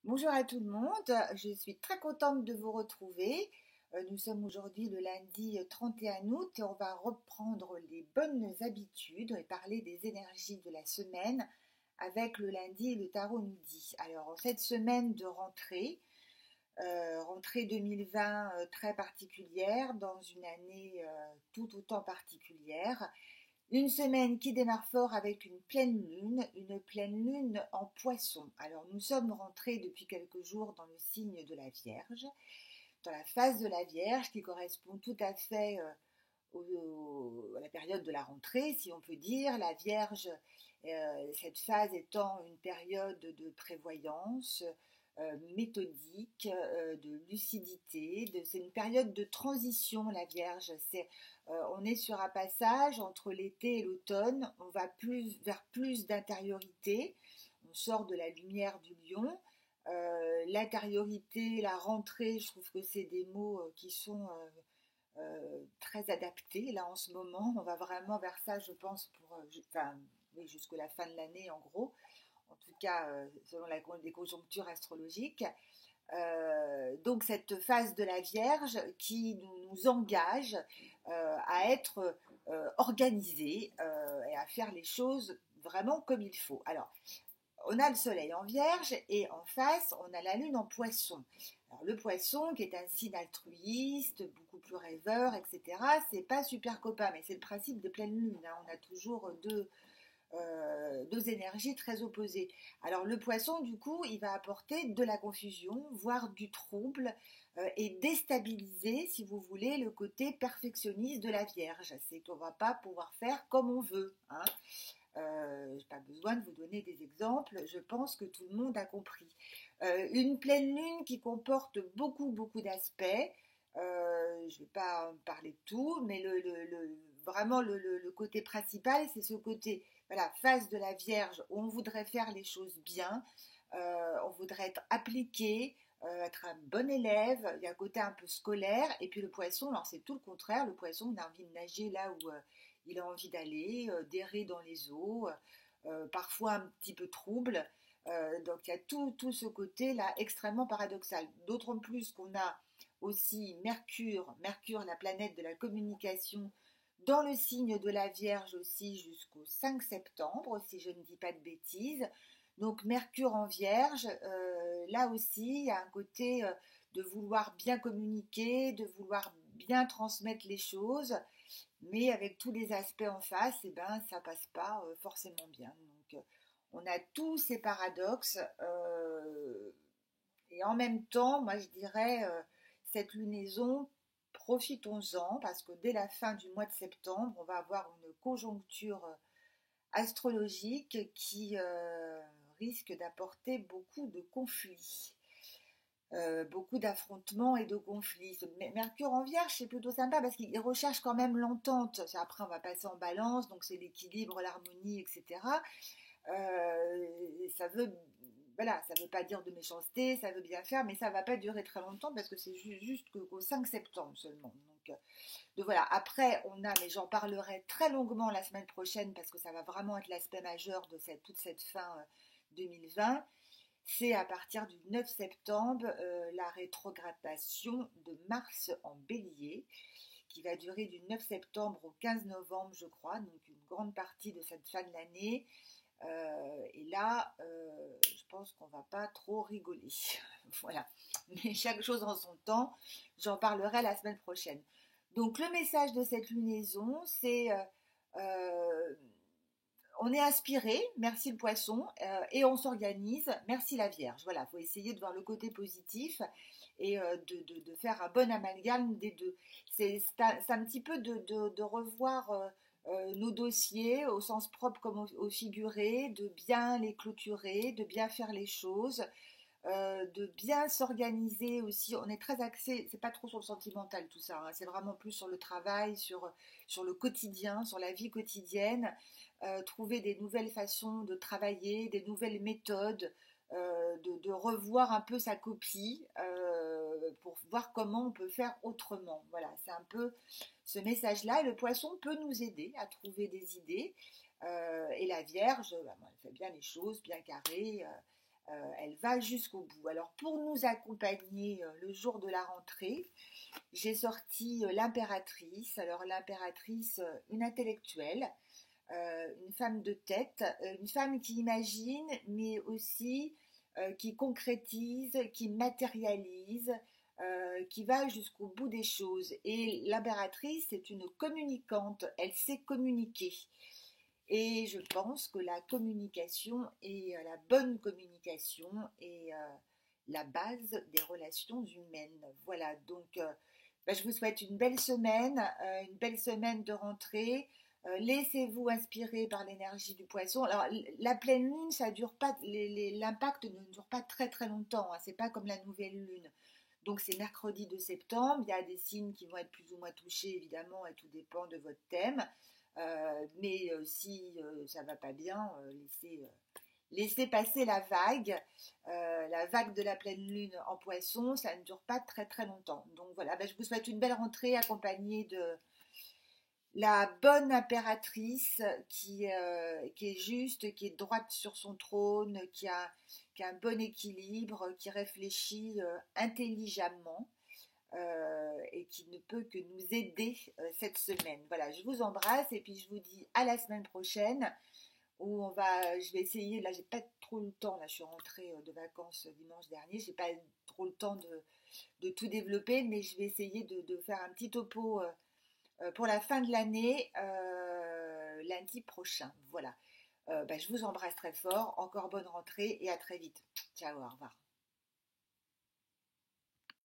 Bonjour à tout le monde, je suis très contente de vous retrouver. Nous sommes aujourd'hui le lundi 31 août et on va reprendre les bonnes habitudes et parler des énergies de la semaine avec le lundi et le tarot nous dit. Alors en cette semaine de rentrée, rentrée 2020 très particulière dans une année tout autant particulière, une semaine qui démarre fort avec une pleine lune en poisson. Alors nous sommes rentrés depuis quelques jours dans le signe de la Vierge, dans la phase de la Vierge qui correspond tout à fait à la période de la rentrée, si on peut dire. La Vierge, cette phase étant une période de prévoyance, méthodique, de lucidité. C'est une période de transition, la Vierge. On est sur un passage entre l'été et l'automne. On va vers plus d'intériorité. On sort de la lumière du lion. L'intériorité, la rentrée, je trouve que c'est des mots qui sont très adaptés là en ce moment. On va vraiment vers ça, je pense, enfin, oui, jusqu'à la fin de l'année en gros, en tout cas selon les conjonctures astrologiques. Donc cette phase de la Vierge qui nous engage à être organisés et à faire les choses vraiment comme il faut. Alors, on a le soleil en Vierge et en face, on a la lune en poisson. Alors, le poisson, qui est un signe altruiste, beaucoup plus rêveur, etc., c'est pas super copain, mais c'est le principe de pleine lune. Hein. On a toujours deux énergies très opposées. Alors, le poisson, du coup, il va apporter de la confusion, voire du trouble, et déstabiliser, si vous voulez, le côté perfectionniste de la Vierge. C'est qu'on va pas pouvoir faire comme on veut. Hein. Je n'ai pas besoin de vous donner des exemples, je pense que tout le monde a compris. Une pleine lune qui comporte beaucoup d'aspects, je ne vais pas en parler de tout, mais vraiment le côté principal, c'est ce côté, voilà, phase de la Vierge, où on voudrait faire les choses bien, on voudrait être appliqué, être un bon élève, il y a un côté un peu scolaire, et puis le poisson, alors c'est tout le contraire, le poisson, on a envie de nager là où il a envie d'aller, d'errer dans les eaux, parfois un petit peu trouble. Donc il y a tout ce côté-là extrêmement paradoxal. D'autant plus qu'on a aussi Mercure, la planète de la communication, dans le signe de la Vierge aussi jusqu'au 5 septembre, si je ne dis pas de bêtises. Donc Mercure en Vierge, là aussi, il y a un côté de vouloir bien communiquer, de vouloir bien transmettre les choses, mais avec tous les aspects en face, eh ben, ça passe pas forcément bien. Donc, on a tous ces paradoxes, et en même temps, moi je dirais, cette lunaison, profitons-en, parce que dès la fin du mois de septembre, on va avoir une conjoncture astrologique qui risque d'apporter beaucoup de conflits. Beaucoup d'affrontements et de conflits. Mercure en Vierge, c'est plutôt sympa parce qu'il recherche quand même l'entente. Après, on va passer en balance, donc c'est l'équilibre, l'harmonie, etc. Ça veut, voilà, ça veut pas dire de méchanceté, ça veut bien faire, mais ça va pas durer très longtemps parce que c'est juste qu'au 5 septembre seulement. Donc voilà. Après, mais j'en parlerai très longuement la semaine prochaine parce que ça va vraiment être l'aspect majeur de toute cette fin 2020. C'est à partir du 9 septembre la rétrogradation de Mars en Bélier qui va durer du 9 septembre au 15 novembre, je crois, donc une grande partie de cette fin de l'année. Et là, je pense qu'on va pas trop rigoler. Voilà. Mais chaque chose en son temps, j'en parlerai la semaine prochaine. Donc le message de cette lunaison, c'est euh, on est inspiré, merci le poisson, et on s'organise, merci la Vierge. Voilà, il faut essayer de voir le côté positif et de faire un bon amalgame des deux. C'est un petit peu de revoir nos dossiers au sens propre comme au figuré, de bien les clôturer, de bien faire les choses, de bien s'organiser aussi. On est très axé, c'est pas trop sur le sentimental tout ça, hein, c'est vraiment plus sur le travail, sur le quotidien, sur la vie quotidienne, trouver des nouvelles façons de travailler, des nouvelles méthodes, de revoir un peu sa copie pour voir comment on peut faire autrement. Voilà, c'est un peu ce message-là. Et le poisson peut nous aider à trouver des idées. Et la Vierge, bah, elle fait bien les choses, bien carrées. Elle va jusqu'au bout. Alors pour nous accompagner le jour de la rentrée, j'ai sorti l'impératrice. Alors l'impératrice, une intellectuelle, une femme de tête, une femme qui imagine, mais aussi qui concrétise, qui matérialise, qui va jusqu'au bout des choses. Et l'impératrice est une communicante, elle sait communiquer. Et je pense que la communication et la bonne communication est la base des relations humaines. Voilà, donc je vous souhaite une belle semaine de rentrée. Laissez-vous inspirer par l'énergie du poisson. Alors, la pleine lune, ça dure pas, l'impact ne dure pas très très longtemps. Hein, c'est pas comme la nouvelle lune. Donc, c'est mercredi 2 septembre. Il y a des signes qui vont être plus ou moins touchés, évidemment, et tout dépend de votre thème. Mais si ça va pas bien, laissez passer la vague de la pleine lune en poisson, ça ne dure pas très très longtemps. Donc voilà, je vous souhaite une belle rentrée accompagnée de la bonne impératrice qui est juste, qui est droite sur son trône, qui a un bon équilibre, qui réfléchit intelligemment et qui ne peut que nous aider cette semaine. Voilà, je vous embrasse et puis je vous dis à la semaine prochaine où je vais essayer, là j'ai pas trop le temps, là je suis rentrée de vacances dimanche dernier, j'ai pas trop le temps de tout développer, mais je vais essayer de faire un petit topo pour la fin de l'année, lundi prochain. Voilà. Je vous embrasse très fort, encore bonne rentrée et à très vite. Ciao, au revoir.